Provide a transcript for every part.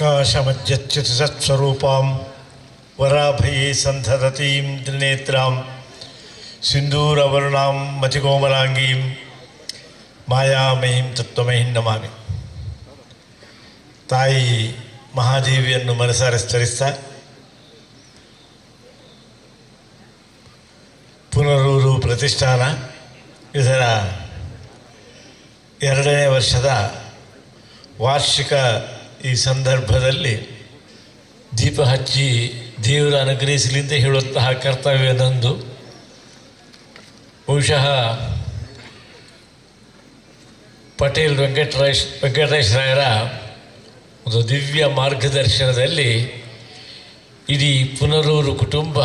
ಪ್ರಕಾಶಮಜ್ಜಚ್ಯುತ ಸತ್ಸ್ವರೂಪಾಂ ವರಾಭಯೇ ಸಂಧರತೀಂ ತ್ರಿನೇತ್ರಾಂ ಸಿಂಧೂರವರ್ಣಾಂ ಮತಿಕೋಮಲಾಂಗೀಂ ಮಾಯಾಮಯೀಂ ತತ್ವಮಯಿಂ ನಮಾಮಿ. ತಾಯಿ ಮಹಾದೇವಿಯನ್ನು ಮನಸಾರೆ ಸ್ಮರಿಸ್ತಾ ಪುನರೂರು ಪ್ರತಿಷ್ಠಾನ ಇದರ 2ನೇ ವರ್ಷದ ವಾರ್ಷಿಕ ಈ ಸಂದರ್ಭದಲ್ಲಿ ದೀಪ ಹಚ್ಚಿ ದೇವರ ಅನುಗ್ರಹಿಸಲಿಂದ ಹೇಳುವಂತಹ ಕರ್ತವ್ಯ ನಂದು. ಬಹುಶಃ ಪಟೇಲ್ ವೆಂಕಟೇಶ್ ರಾಯರ ಒಂದು ದಿವ್ಯ ಮಾರ್ಗದರ್ಶನದಲ್ಲಿ ಇಡೀ ಪುನರೂರು ಕುಟುಂಬ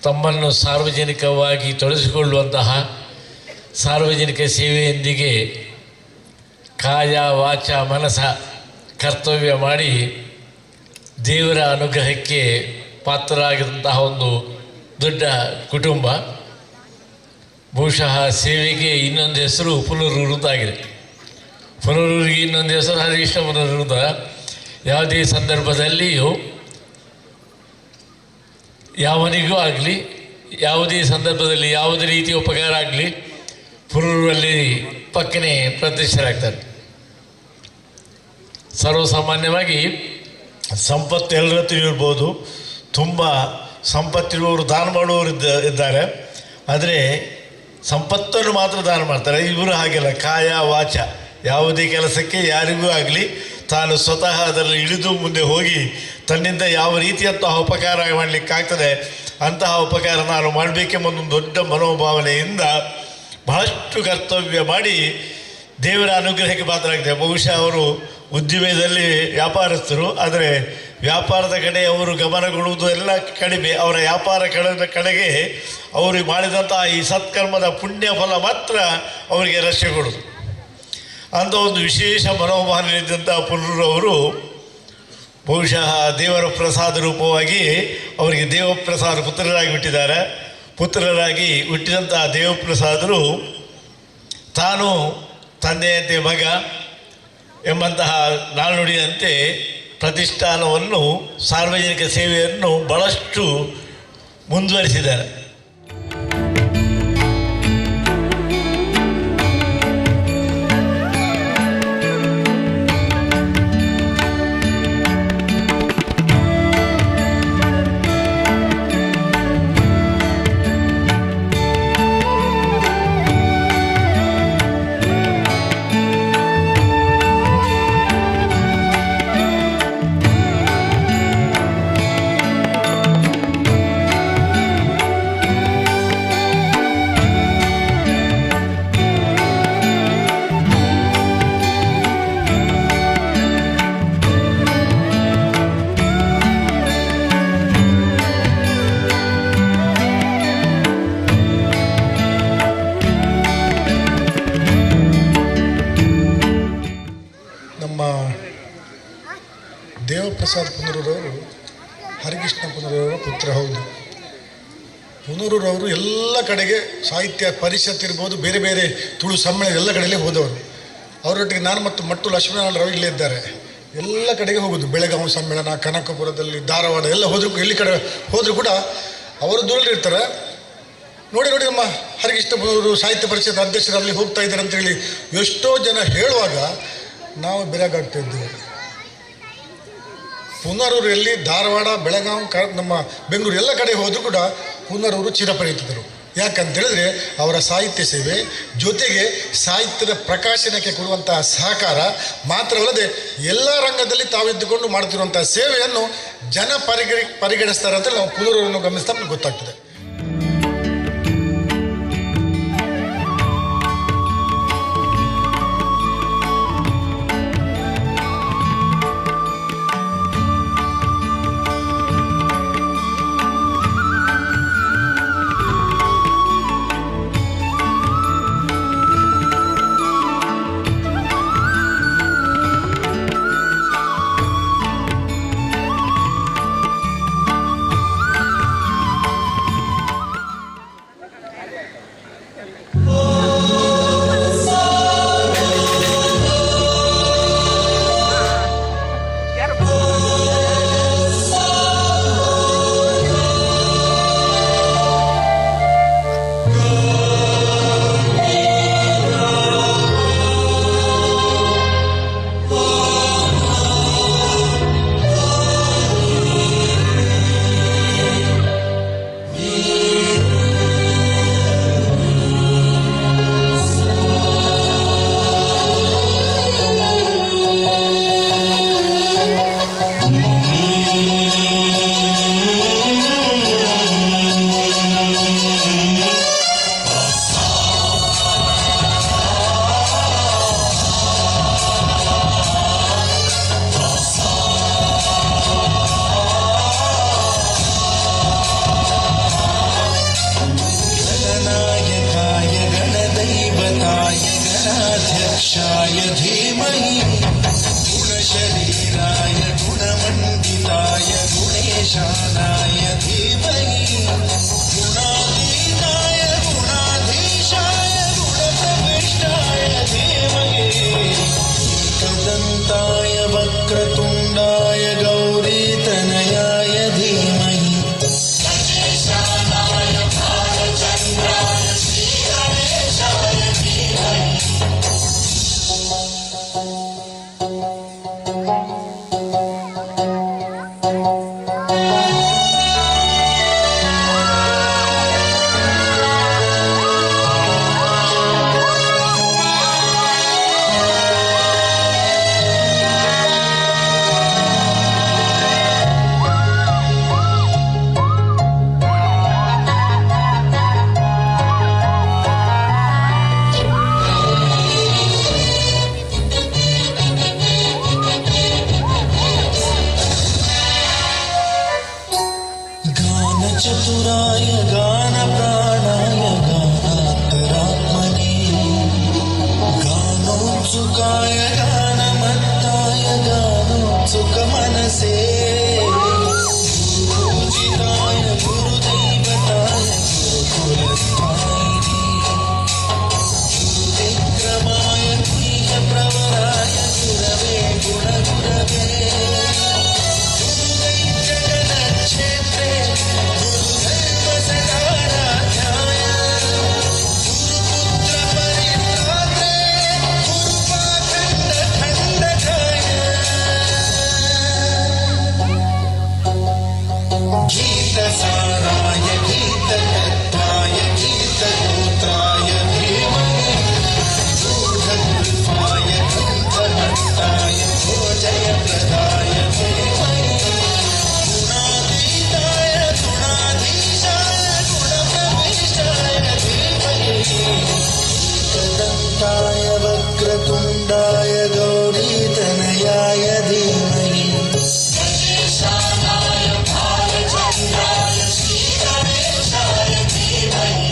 ತಮ್ಮನ್ನು ಸಾರ್ವಜನಿಕವಾಗಿ ತೊಡಗಿಸಿಕೊಳ್ಳುವಂತಹ ಸಾರ್ವಜನಿಕ ಸೇವೆಯೊಂದಿಗೆ ಕಾಯ ವಾಚ ಮನಸ ಕರ್ತವ್ಯ ಮಾಡಿ ದೇವರ ಅನುಗ್ರಹಕ್ಕೆ ಪಾತ್ರರಾಗಿರುವಂತಹ ಒಂದು ದೊಡ್ಡ ಕುಟುಂಬ. ಬಹುಶಃ ಸೇವೆಗೆ ಇನ್ನೊಂದು ಹೆಸರು ಪುನರೂರು ಅಂತಾಗಿದೆ. ಪುನರೂರಿಗೆ ಇನ್ನೊಂದು ಹೆಸರು ಹರಿಕೃಷ್ಣ ಪುನರೂರು ಅಂತ. ಯಾವುದೇ ಸಂದರ್ಭದಲ್ಲಿಯೂ ಯಾವನಿಗೂ ಆಗಲಿ ಯಾವುದೇ ಸಂದರ್ಭದಲ್ಲಿ ಯಾವುದೇ ರೀತಿಯ ಉಪಕಾರ ಆಗಲಿ ಪುನರೂರಲ್ಲಿ ಪಕ್ಕನೆ ಪ್ರತಿಷ್ಠರಾಗ್ತಾರೆ. ಸರ್ವಸಾಮಾನ್ಯವಾಗಿ ಸಂಪತ್ತು ಎಲ್ಲರ ಹತ್ರ ಇರ್ಬೋದು, ತುಂಬ ಸಂಪತ್ತಿರುವವರು ದಾನ ಮಾಡುವವರು ಇದ್ದಾರೆ, ಆದರೆ ಸಂಪತ್ತನ್ನು ಮಾತ್ರ ದಾನ ಮಾಡ್ತಾರೆ. ಇವರು ಹಾಗೆಲ್ಲ ಕಾಯ ವಾಚ ಯಾವುದೇ ಕೆಲಸಕ್ಕೆ ಯಾರಿಗೂ ಆಗಲಿ ತಾನು ಸ್ವತಃ ಅದರಲ್ಲಿ ಇಳಿದು ಮುಂದೆ ಹೋಗಿ ತನ್ನಿಂದ ಯಾವ ರೀತಿಯಂತಹ ಉಪಕಾರ ಮಾಡಲಿಕ್ಕಾಗ್ತದೆ ಅಂತಹ ಉಪಕಾರ ನಾನು ಮಾಡಬೇಕೆಂಬ ಒಂದು ದೊಡ್ಡ ಮನೋಭಾವನೆಯಿಂದ ಬಹಳಷ್ಟು ಕರ್ತವ್ಯ ಮಾಡಿ ದೇವರ ಅನುಗ್ರಹಕ್ಕೆ ಪಾತ್ರರಾಗ್ತದೆ. ಬಹುಶಃ ಅವರು ಉದ್ದಿಮೆಯಲ್ಲಿ ವ್ಯಾಪಾರಸ್ಥರು, ಆದರೆ ವ್ಯಾಪಾರದ ಕಡೆ ಅವರು ಗಮನ ಕೊಡುವುದು ಎಲ್ಲ ಕಡಿಮೆ. ಅವರ ವ್ಯಾಪಾರ ಕಡೆಗೆ ಅವರು ಮಾಡಿದಂತಹ ಈ ಸತ್ಕರ್ಮದ ಪುಣ್ಯ ಫಲ ಮಾತ್ರ ಅವರಿಗೆ ರಕ್ಷೆ ಕೊಡೋದು. ಅಂಥ ಒಂದು ವಿಶೇಷ ಮನೋಭಾವನೆಯಿದ್ದಂಥ ಪುನರೂರವರು ಬಹುಶಃ ದೇವರ ಪ್ರಸಾದ ರೂಪವಾಗಿ ಅವರಿಗೆ ದೇವಪ್ರಸಾದ ಪುತ್ರರಾಗಿ ಹುಟ್ಟಿದ್ದಾರೆ. ಪುತ್ರರಾಗಿ ಹುಟ್ಟಿದಂತಹ ದೇವಪ್ರಸಾದರು ತಾನು ತಂದೆಯಂತೆ ಮಗ ಎಂಬಂತಹ ನಾಣ್ಣುಡಿಯಂತೆ ಪ್ರತಿಷ್ಠಾನವನ್ನು ಸಾರ್ವಜನಿಕ ಸೇವೆಯನ್ನು ಬಹಳಷ್ಟು ಮುಂದುವರಿಸಿದ್ದಾರೆ. ದೇವಪ್ರಸಾದ್ ಪುನರೂರವರು ಹರಿಕೃಷ್ಣ ಪುನರೂರವರ ಪುತ್ರ. ಹೌದು, ಪುನರೂರವರು ಎಲ್ಲ ಕಡೆಗೆ ಸಾಹಿತ್ಯ ಪರಿಷತ್ ಇರ್ಬೋದು, ಬೇರೆ ಬೇರೆ ತುಳು ಸಮ್ಮೇಳನ ಎಲ್ಲ ಕಡೆಯಲ್ಲೇ ಹೋದವರು. ಅವರೊಟ್ಟಿಗೆ ನಾನು ಮತ್ತು ಮಟ್ಟು ಲಕ್ಷ್ಮೀನಾರಾಯಣ ರಾವ್ ಇಲ್ಲೇ ಇದ್ದಾರೆ. ಎಲ್ಲ ಕಡೆಗೆ ಹೋಗೋದು, ಬೆಳಗಾವಿ ಸಮ್ಮೇಳನ, ಕನಕಪುರದಲ್ಲಿ, ಧಾರವಾಡ ಎಲ್ಲ ಹೋದರೂ ಎಲ್ಲಿ ಕಡೆ ಹೋದರೂ ಕೂಡ ಅವರು ದೂರಲ್ಲಿ ಇರ್ತಾರೆ. ನೋಡಿ ನಮ್ಮ ಹರಿಕೃಷ್ಣ ಪುನರೂರು ಸಾಹಿತ್ಯ ಪರಿಷತ್ ಅಧ್ಯಕ್ಷರಲ್ಲಿ ಹೋಗ್ತಾ ಇದ್ದಾರೆ ಅಂತೇಳಿ ಎಷ್ಟೋ ಜನ ಹೇಳುವಾಗ ನಾವು ಬೆರಗಾಗ್ತಾ ಇದ್ದೇವೆ. ಪುನರೂರಲ್ಲಿ ಧಾರವಾಡ, ಬೆಳಗಾವಿ, ನಮ್ಮ ಬೆಂಗಳೂರು ಎಲ್ಲ ಕಡೆ ಹೋದರೂ ಕೂಡ ಪುನರೂರು ಚಿರಪರಿಚಿತರು. ಯಾಕಂತೇಳಿದ್ರೆ ಅವರ ಸಾಹಿತ್ಯ ಸೇವೆ ಜೊತೆಗೆ ಸಾಹಿತ್ಯದ ಪ್ರಕಾಶನಕ್ಕೆ ಕೊಡುವಂತಹ ಸಹಕಾರ ಮಾತ್ರವಲ್ಲದೆ ಎಲ್ಲ ರಂಗದಲ್ಲಿ ತಾವಿದ್ದುಕೊಂಡು ಮಾಡುತ್ತಿರುವಂತಹ ಸೇವೆಯನ್ನು ಜನ ಪರಿಗಣಿಸ್ತಾರೆ ಅಂತೇಳಿ ನಾವು ಪುನರೂರನ್ನು ಗಮನಿಸ್ತಾ ನಮ್ಗೆ ಗೊತ್ತಾಗ್ತದೆ. गुणशरीराय धीमहि गुणशरीराय गुणमण्डिताय गुणेशानाय धीमहि गुणाधीनाय गुणाधीशाय गुणप्रविष्टाय धीमहि एकदन्ताय वक्रतुण्डाय गौरीतनयाय धीमहि गणेशानाय भालचन्द्राय श्रीगणेशाय धीमहि चतुराय गानप्राणाय गानान्तरात्मने गानोत्सुकाय गानमत्ताय गानोत्सुकमनसे गुरुपूजिताय गुरुदैवताय गुरुकुलस्थायिने गुरुविक्रमाय गुह्यप्रवराय गुरवे गुणगुरवे गुरुदैत्यगणक्षेत्रे गुरुधर्मसदाराध्याय गुरुपुत्रपरित्रात्रे गुरुपाखण्डखण्डकाय गीतसाराय गीततत्त्वाय गीतगोत्राय धीमहि गूढगुल्फाय गन्धभट्टाय भोजयप्रदाय धीमहि गुणातीताय गुणाधीशाय गुणप्रविष्टाय धीमहि एकदन्ताय वक्रतुण्डाय गौरीतनयाय धीमहि गणेशानाय भालचन्द्राय श्रीगणेशाय धीमहि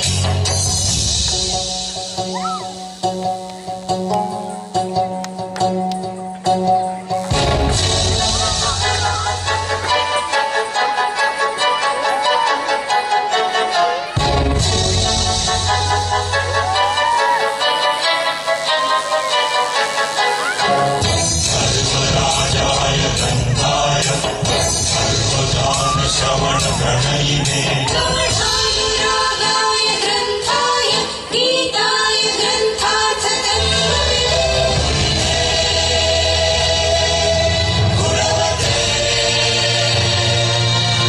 सर्वराजाय गन्धाय सर्वगानश्रवणप्रणयिने रागाय ग्रन्थाय गीताय ग्रन्थार्थतत्त्वविदे गुणवते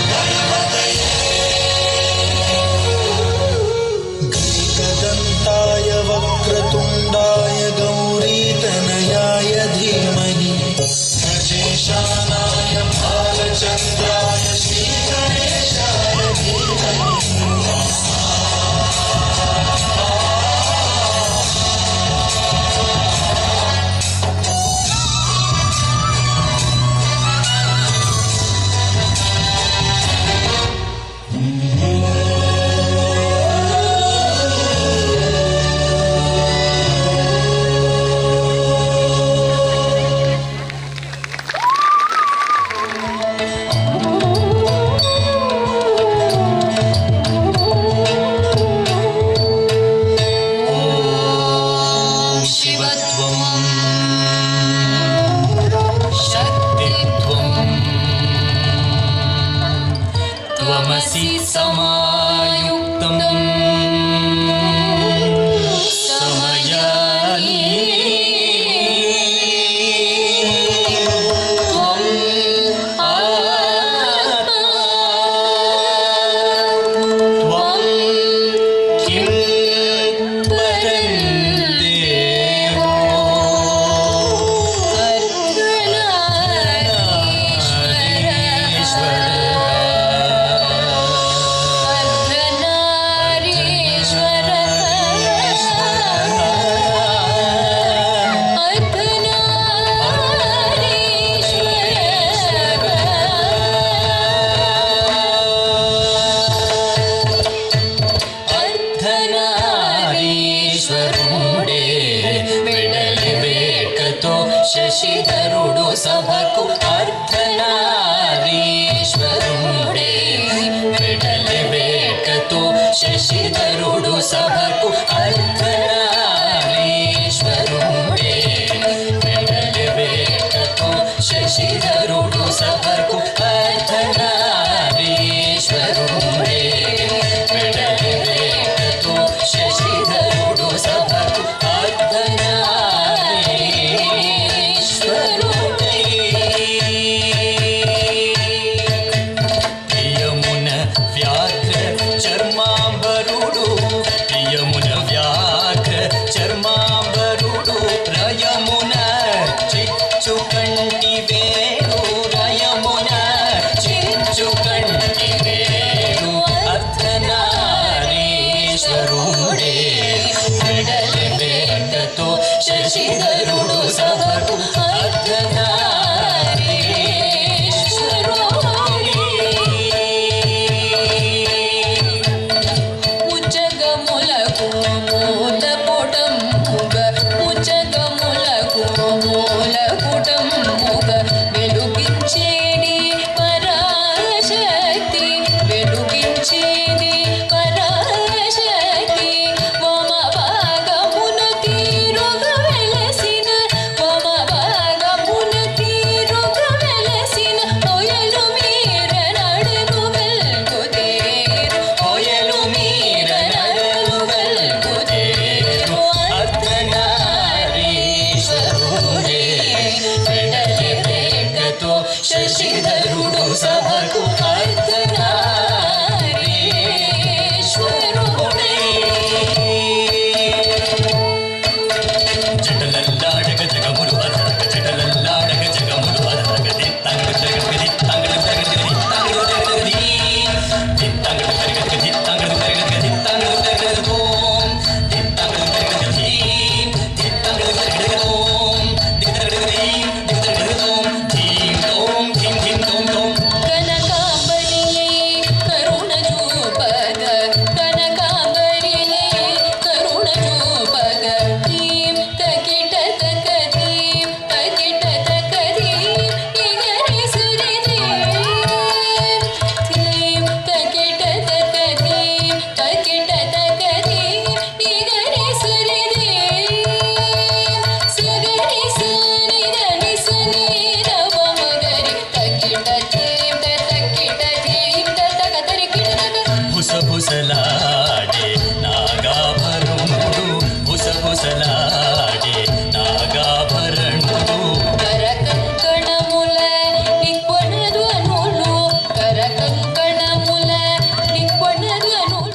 गणपतये गीतदन्ताय वक्रतुण्डाय गौरीतनयाय धीमहि गजेशानाय भालचन्द्राय श्रीगणेशाय धीमहि शिवत्वं शक्तित्वं त्वमसि समायुक्तं समयानि त्वं आत्मा त्वं किं वदन्देवो अर्धनारीश्वरः సభకు అర్ధనారీశ్వరుడే జటలల్లాడగ జగములు అదరగ జటలల్లాడగ జగములు అదరగ దిత్తంగ జగగ దిత్తంగ జగగ దిత్తంగ జగగ దిత్తంగ జగగ దిత్తంగ జగగ దిత్తంగ జగగ ఓం దిత్తంగ జగగ ధీం దిత్తంగ జగగ ఓం దిత్తంగ ధీం దిత్తంగ ఓం ధీం ఓం ధీం ధీం ఓం ఓం కనకాంబరియే కరుణ చూపగ కనకాంబరియే కరుణ చూపగ ధీం తకిట తక ధీం తకిట తక ధీం ఇగరి సురి ధీం తకిట తక ధీం తకిట తక ధీం ఇగరి సురి సగరి సుని దని సుని రవమగరి తకిట ధీం తకిట ధీం తక తరికిట తక బుసబుసలాడే నాగాభరణుడు బుసబుసలాడే నాగాభరణుడు కరకంకణముల నిక్వణదు అనులు కరకంకణముల నిక్వణదు అనులు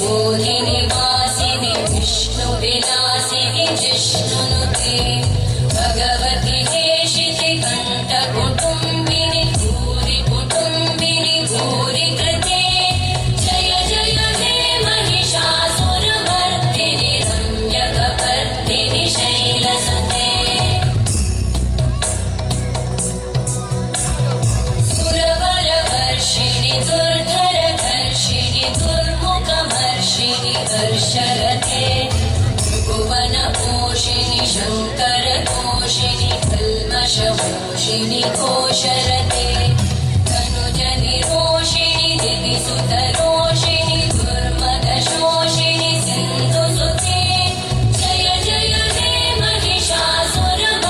बोधिनि वासिनि विष्णुविलासिनि जिष्णुनुते भगवति हेशिति कण्ठकुटुम्बिनि भूरि कुटुम्बिनि भूरि कृते जय जय हे महिषासुरमर्दिनि रम्यकपर्दिनि शैलसुते सुरवरवर्षिणि दुर्धरधर्षिणि दुर्मुखमर्षिणि हर्षरते त्रिभुवनपोषिणि शङ्करतोषिणि कल्मषमोषिणि घोषरते तनुजनिरोषिणि दिविसुतरोषिणि दुर्मदशोषिणि सिन्धुसुते जय जय हे महिषासुरमर्दिनि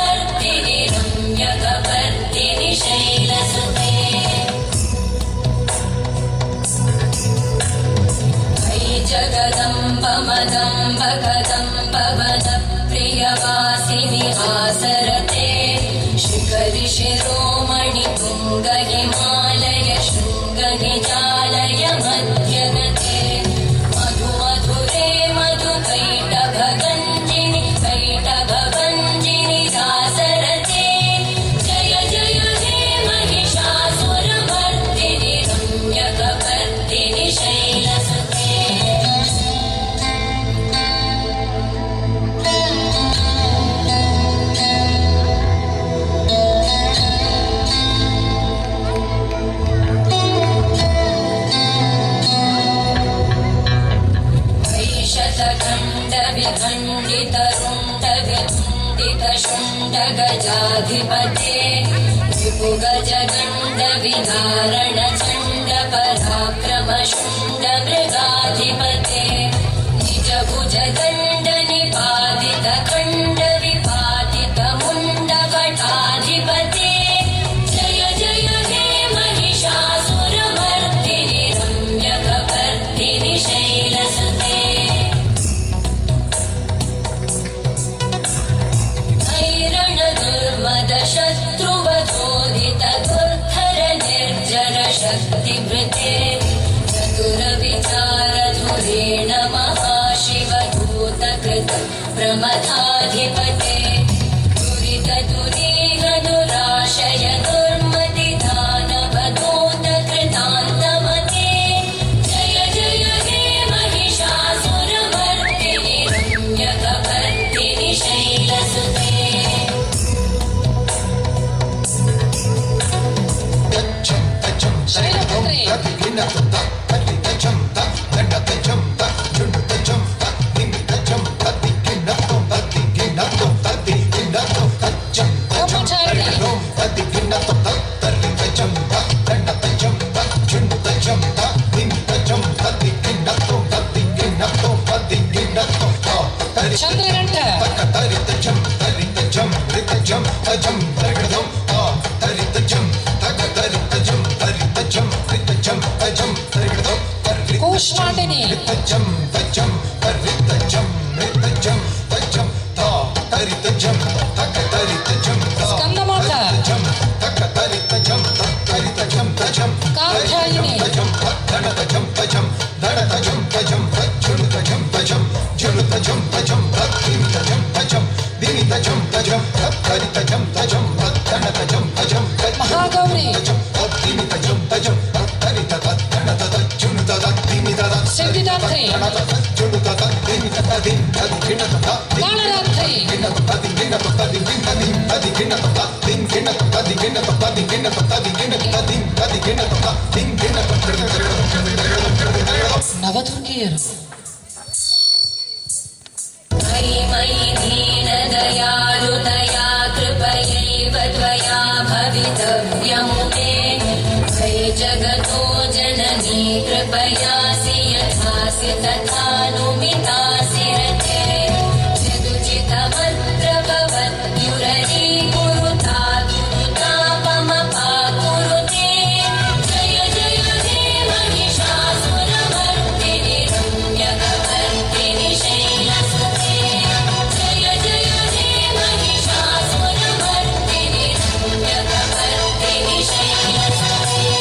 रम्यकपर्दिनि शैलसुते जगदम्ब मदम्ब कदम्ब वद प्रियवासिनि हासरते शिखरि शिरोमणि तुङ्ग हिमालय शृङ्ग निजालय मध्यगते मधु मधुरे मधु कैटभगञ्जिनि कैटभभञ्जिनि दासरते जय जय हे महिषासुरमर्दिनि रम्यकपर्दिनि शैलसुते गजाधिपते विपुगजगण्ड विदारण चण्ड पराक्रम शुण्ड मृगाधिपते निज भुजदण्ड निपातित खण्ड विपातित मुण्ड वटाधिपते जय जय हे महिषासुरमर्दिनि रम्यकपर्दिनि शैलसुते शत्रुवधोदित दुर्धर निर्जर शक्तिभृते चतुरविचारधुरेण महाशिवदूतकृत प्रमथाधिपते दुरित दुरीह दुराशय दुर्मति दानवदूत कृतान्तमते जय जय हे महिषासुरमर्दिनि रम्यकपर्दिनि शैलसुते చంద్రగంట కూష్మాంటిని స్కందమాత కాంఠాయిని మహాగౌరి సిద్ధిదాత్రి కాళరాత్రి నవదుర్గేయరు मयि मयि दीनदयालुतया कृपयैव त्वया भवितव्यमुते मयि जगतो जननी कृपयासि यथासि तथानुमितासि रते यदुचितमत्र भवत्युररी कुरुता दुरुतापमपाकुरुते जय जय हे महिषासुरमर्दिनि रम्यकपर्दिनि शैलसुते जय जय हे महिषासुरमर्दिनि रम्यकपर्दिनि शैलसुते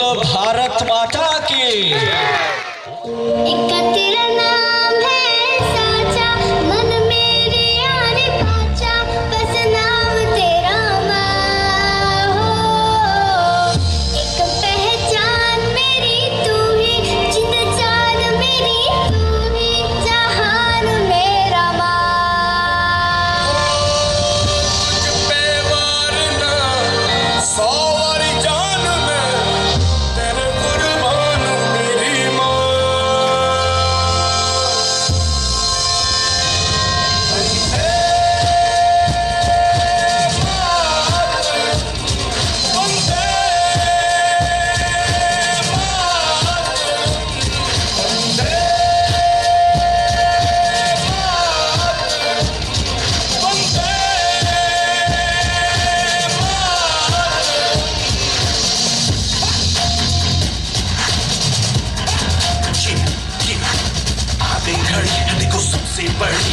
बोलो भारत माता की। एक तेरा नाम है साचा, मन मेरे यार पाचा, बस नाम तेरा माँ हो। एक पहचान मेरी तू ही, जिंद जान मेरी तू ही, जहान मेरा माँ।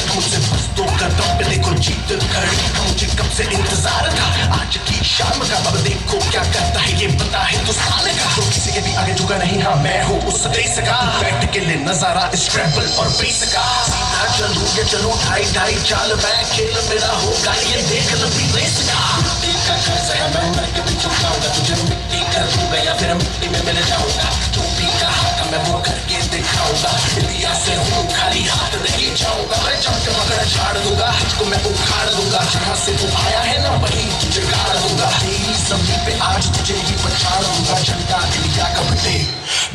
मुझसे बस 2 कदम पे देखो जीत खड़ी, मुझे कब से इंतजार था आज की शाम का। अब देखो क्या करता है ये पता है तो साल का, तो किसी के भी आगे झुका नहीं। हाँ मैं हूँ उस देश का, बैठ के ले नजारा इस ट्रैवल और बेस का। सीधा चलूं या चलूं ढाई ढाई चाल, मैं खेल मेरा होगा ये देख लंबी रेस का। मिट्टी का घर से मैं उड़ के भी चुकाऊंगा, तुझे मिट्टी कर दूंगा या फिर मिट्टी में मिल जाऊंगा। जो भी कहा था मैं वो करके दिखाऊंगा, इंडिया से हूँ खाली हाथ नहीं जाऊंगा। मैं जम के मगड़ झाड़ दूंगा, तुझको मैं उखाड़ दूंगा। जहाँ से तू आया है ना वही तुझे गाड़ दूंगा। तेरी जमीन पे आज तुझे ही पछाड़ दूंगा, झंडा इंडिया का बटे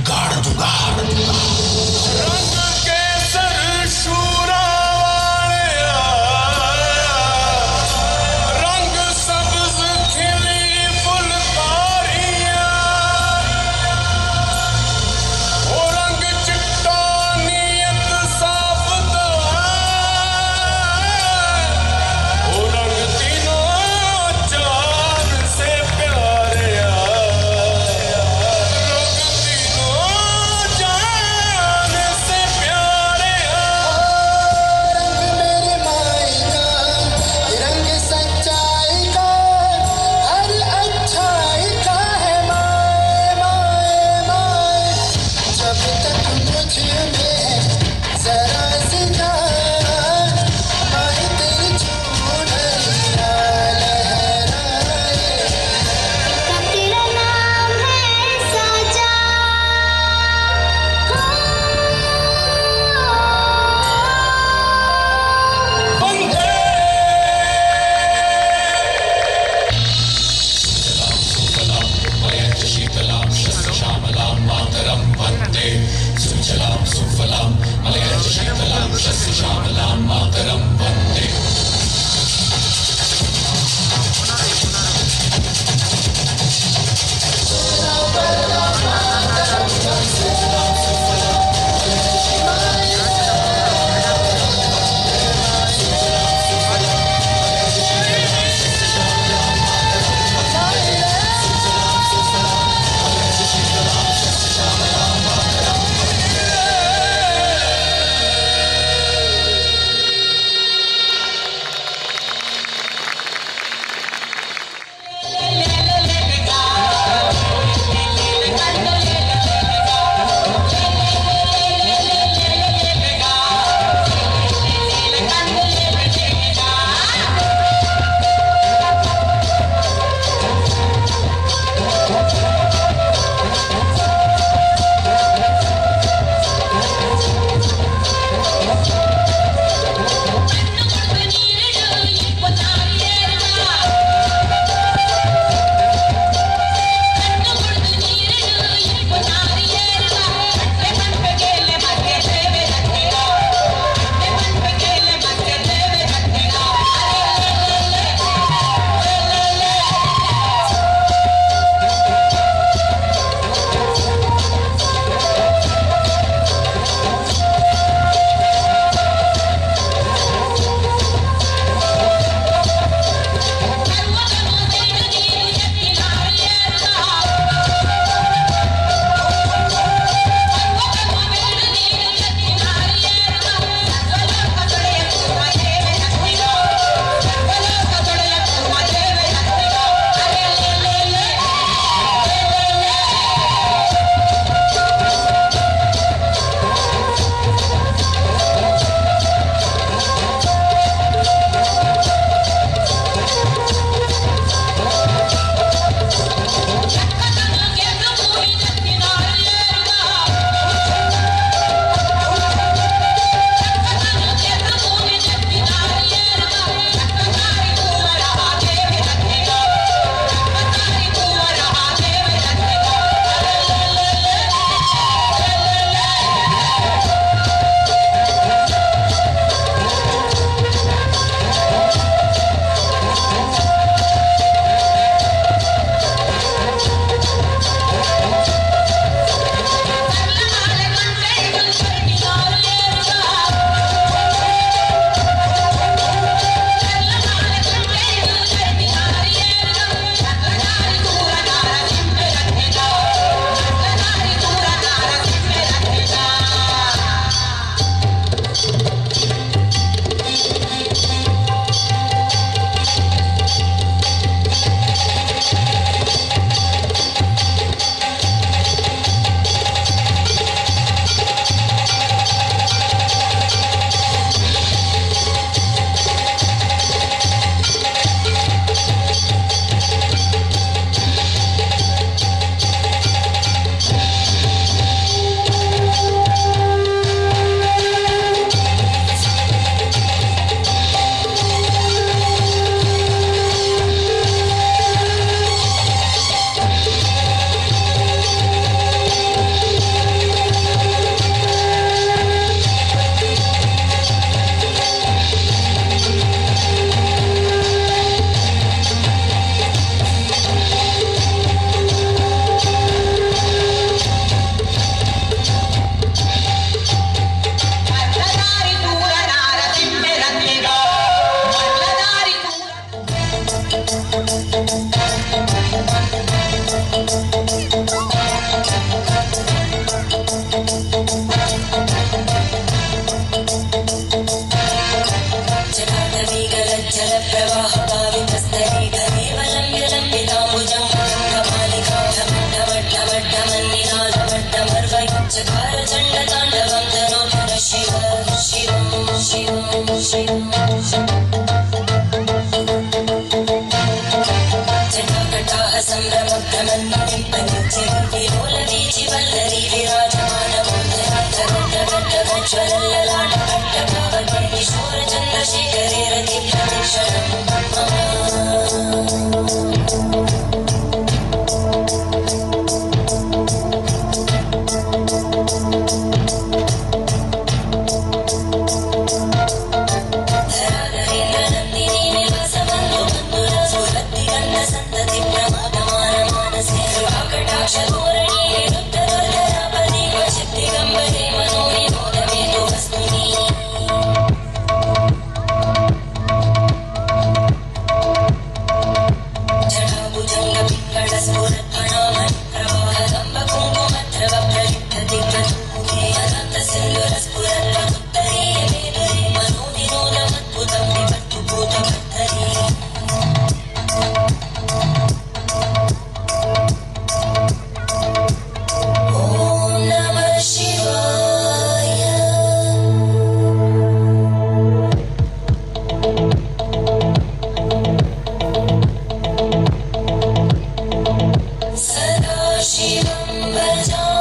गाड़ दूंगा। रंग केसर शूरा रंग सब्ज खिली फुलकारियां, ओ रंग चिट्टा नीयत साफ तो है, ओ रंग तीनों चांद से प्यारे। चकार चण्ड ताण्डवं तनोतु शिव शिव शिव शिव जटाकटाः सम्भ्रमभ्रमन्मदिम्पनित्यविलोलवीचि वल्लरी विराजमानमुद्रज्वलल्ललाटकट्टभावते किशोरचन्द्रशेखरे शिवं भजामि